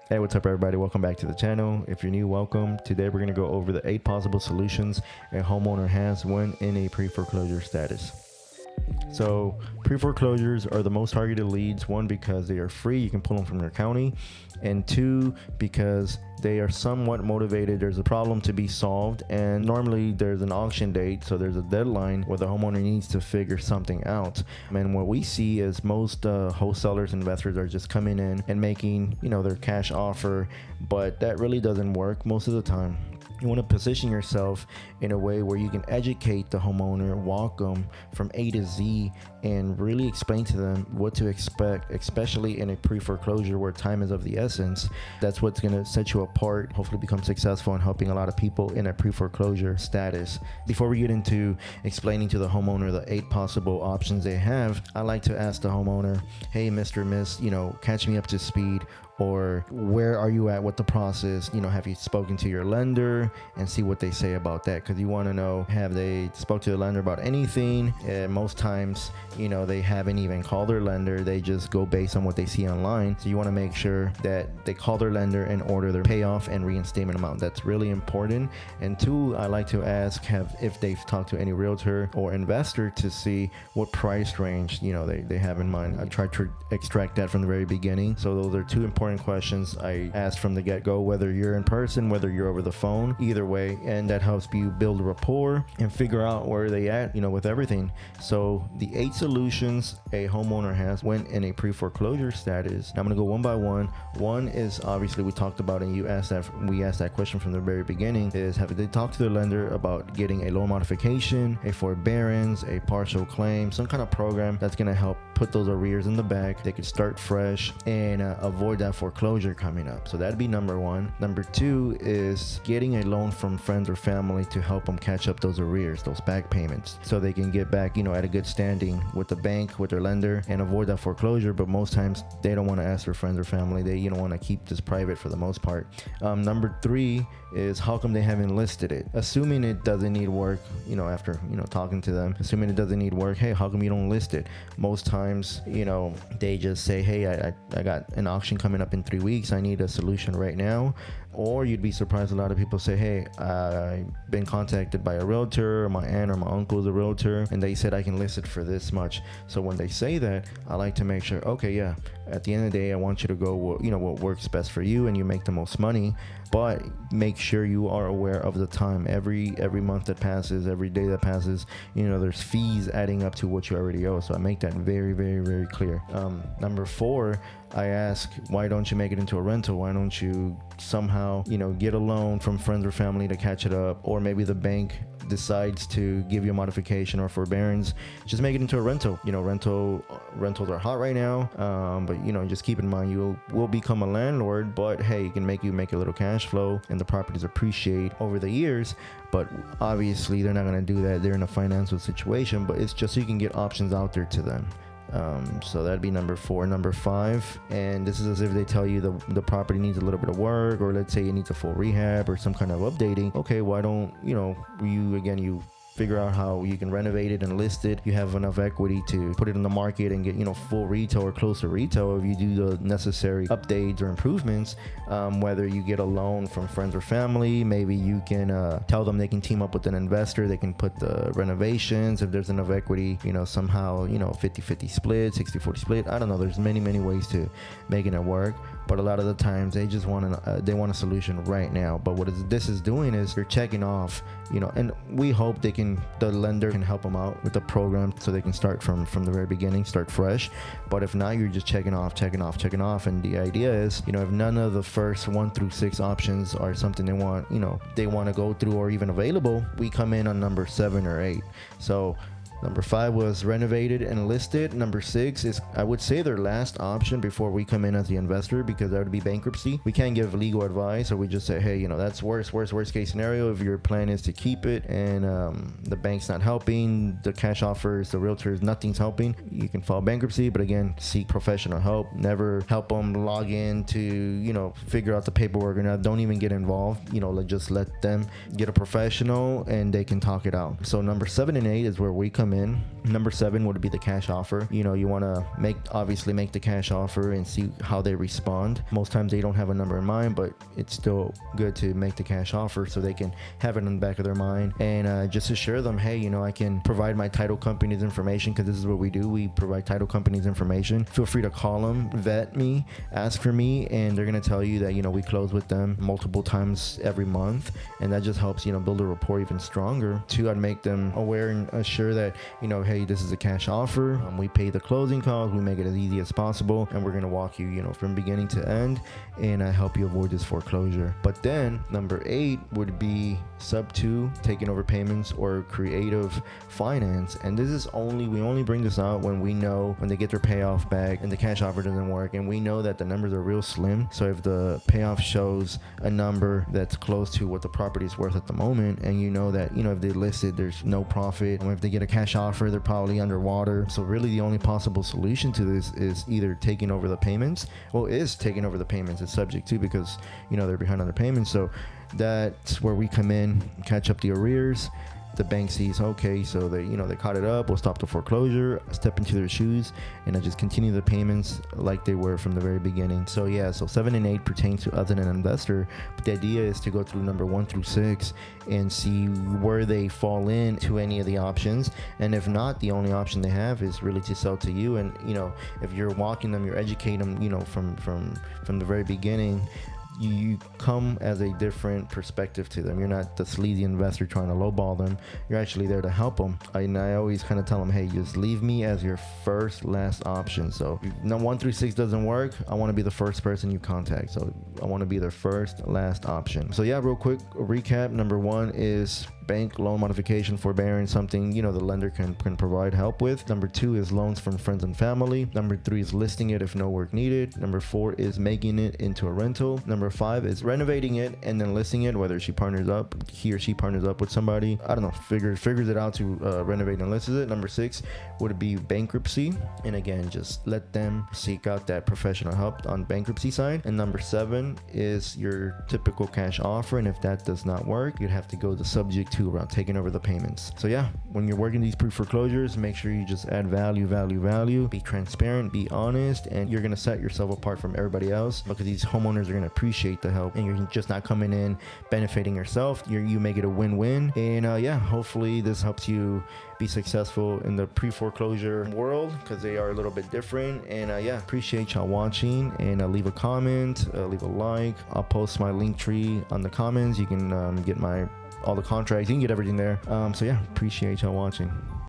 Hey, what's up everybody? Welcome back to the channel. If you're new, welcome. Today we're going to go over the 8 possible solutions a homeowner has when in a pre-foreclosure status. So pre-foreclosures are the most targeted leads, one, because they are free, you can pull them from your county, and two, because they are somewhat motivated. There's a problem to be solved, and normally there's an auction date, so there's a deadline where the homeowner needs to figure something out. And what we see is most wholesalers, investors are just coming in and making, their cash offer, but that really doesn't work most of the time. You want to position yourself in a way where you can educate the homeowner, walk them from A to Z, and really explain to them what to expect, especially in a pre-foreclosure where time is of the essence. That's what's going to set you apart, hopefully become successful in helping a lot of people in a pre-foreclosure status. Before we get into explaining to the homeowner the 8 possible options they have, I like to ask the homeowner, hey, Mr. Miss, catch me up to speed. Or where are you at with the process? Have you spoken to your lender, and see what they say about that? Because you want to know, have they spoke to the lender about anything? Most times, they haven't even called their lender. They just go based on what they see online. So you want to make sure that they call their lender and order their payoff and reinstatement amount. That's really important. And two, I like to ask if they've talked to any realtor or investor to see what price range they have in mind. I try to extract that from the very beginning. So those are 2 important questions I asked from the get-go, whether you're in person, whether you're over the phone, either way, and that helps you build rapport and figure out where they at with everything. So the 8 solutions a homeowner has when in a pre-foreclosure status. Now I'm gonna go one by one. One is, obviously we talked about, and we asked that question from the very beginning, is have they talked to their lender about getting a loan modification, a forbearance, a partial claim, some kind of program that's gonna help put those arrears in the back. They could start fresh and avoid that foreclosure coming up. So that'd be number 1. Number 2 is getting a loan from friends or family to help them catch up those arrears, those back payments, so they can get back at a good standing with the bank, with their lender, and avoid that foreclosure. But most times they don't want to ask their friends or family. They want to keep this private for the most part. Number 3 is, how come they haven't listed it? Assuming it doesn't need work, after talking to them, assuming it doesn't need work, hey, how come you don't list it? Most times they just say, hey, I got an auction coming up in 3 weeks, I need a solution right now. Or you'd be surprised, a lot of people say, hey, I've been contacted by a realtor, or my aunt or my uncle is a realtor, and they said I can list it for this much. So when they say that, I like to make sure, okay, yeah, at the end of the day, I want you to go what works best for you and you make the most money. But make sure you are aware of the time. Every month that passes, every day that passes, there's fees adding up to what you already owe. So I make that very, very, very clear. Number 4, I ask, why don't you make it into a rental? Why don't you somehow, get a loan from friends or family to catch it up? Or maybe the bank decides to give you a modification or forbearance, just make it into a rental. Rentals are hot right now, but just keep in mind, you will become a landlord, but hey, you can make a little cash flow and the properties appreciate over the years. But obviously they're not going to do that. They're in a financial situation, but it's just so you can get options out there to them. So that'd be number 4. Number 5, and this is as if they tell you the property needs a little bit of work, or let's say it needs a full rehab or some kind of updating. Okay, why don't you figure out how you can renovate it and list it. You have enough equity to put it in the market and get full retail or close to retail if you do the necessary updates or improvements. Whether you get a loan from friends or family, maybe you can tell them they can team up with an investor. They can put the renovations, if there's enough equity, somehow 50-50 split, 60-40 split. I don't know, there's many worways to making it work. But a lot of the times they just want a solution right now. But what this is doing is you're checking off, and we hope the lender can help them out with the program so they can start from the very beginning, start fresh. But if not, you're just checking off. And the idea is, if none of the first 1 through 6 options are something they want to go through or even available, we come in on number 7 or 8. So Number 5 was renovated and listed. Number 6 is, I would say, their last option before we come in as the investor, because that would be bankruptcy. We can't give legal advice, or we just say, hey, that's worst case scenario. If your plan is to keep it and the bank's not helping, the cash offers, the realtors, nothing's helping, you can file bankruptcy. But again, seek professional help. Never help them log in to, figure out the paperwork or not. Don't even get involved. Just let them get a professional and they can talk it out. So number 7 and 8 is where we come come in. Number 7 would be the cash offer. You know, you want to obviously make the cash offer and see how they respond. Most times they don't have a number in mind, but it's still good to make the cash offer so they can have it in the back of their mind, and just assure them, hey, you know, I can provide my title company's information, because this is what we do. We provide title company's information. Feel free to call them, vet me, ask for me, and they're going to tell you that, you know, we close with them multiple times every month, and that just helps, you know, build a rapport even stronger. 2, I'd make them aware and assure that, you know, hey, this is a cash offer. We pay the closing costs. We make it as easy as possible, and we're going to walk you, you know, from beginning to end, and help you avoid this foreclosure. But then number 8 would be sub 2, taking over payments or creative finance. And this is we only bring this out when we know when they get their payoff back and the cash offer doesn't work, and we know that the numbers are real slim. So if the payoff shows a number that's close to what the property is worth at the moment, and you know that, you know, if they list it, there's no profit, and if they get a cash offer, they're probably underwater. So really the only possible solution to this is either taking over the payments. Well, is taking over the payments. It's subject to, because, you know, they're behind on their payments. So that's where we come in, catch up the arrears. The bank sees, okay, so they, you know, they caught it up. We'll stop the foreclosure, step into their shoes, and I just continue the payments like they were from the very beginning. So yeah, so 7 and 8 pertains to us and an investor, but the idea is to go through number 1 through 6 and see where they fall in to any of the options. And if not, the only option they have is really to sell to you. And, you know, if you're walking them, you're educating them, you know, from the very beginning. You come as a different perspective to them. You're not the sleazy investor trying to lowball them. You're actually there to help them. And I always kind of tell them, hey, just leave me as your first last option. So if 1 through 6 doesn't work, I want to be the first person you contact. So I want to be their first last option. So yeah, real quick recap. Number 1 is bank loan modification, forbearance, something, you know, the lender can provide help with. Number 2 is loans from friends and family. Number 3 is listing it if no work needed. Number 4 is making it into a rental. Number 5 is renovating it and then listing it, whether he or she partners up with somebody, I don't know, figures it out to renovate and list it. Number 6 would be bankruptcy, and again, just let them seek out that professional help on bankruptcy side. And number 7 is your typical cash offer, and if that does not work, you'd have to go the subject to around taking over the payments. So yeah, when you're working these pre-foreclosures, make sure you just add value, be transparent, be honest, and you're going to set yourself apart from everybody else, because these homeowners are going to appreciate the help, and you're just not coming in benefiting yourself. You make it a win-win. And yeah, hopefully this helps you be successful in the pre-foreclosure world, because they are a little bit different. And yeah, appreciate y'all watching, and leave a comment, leave a like. I'll post my link tree on the comments. You can get all the contracts, you can get everything there. So yeah, appreciate y'all watching.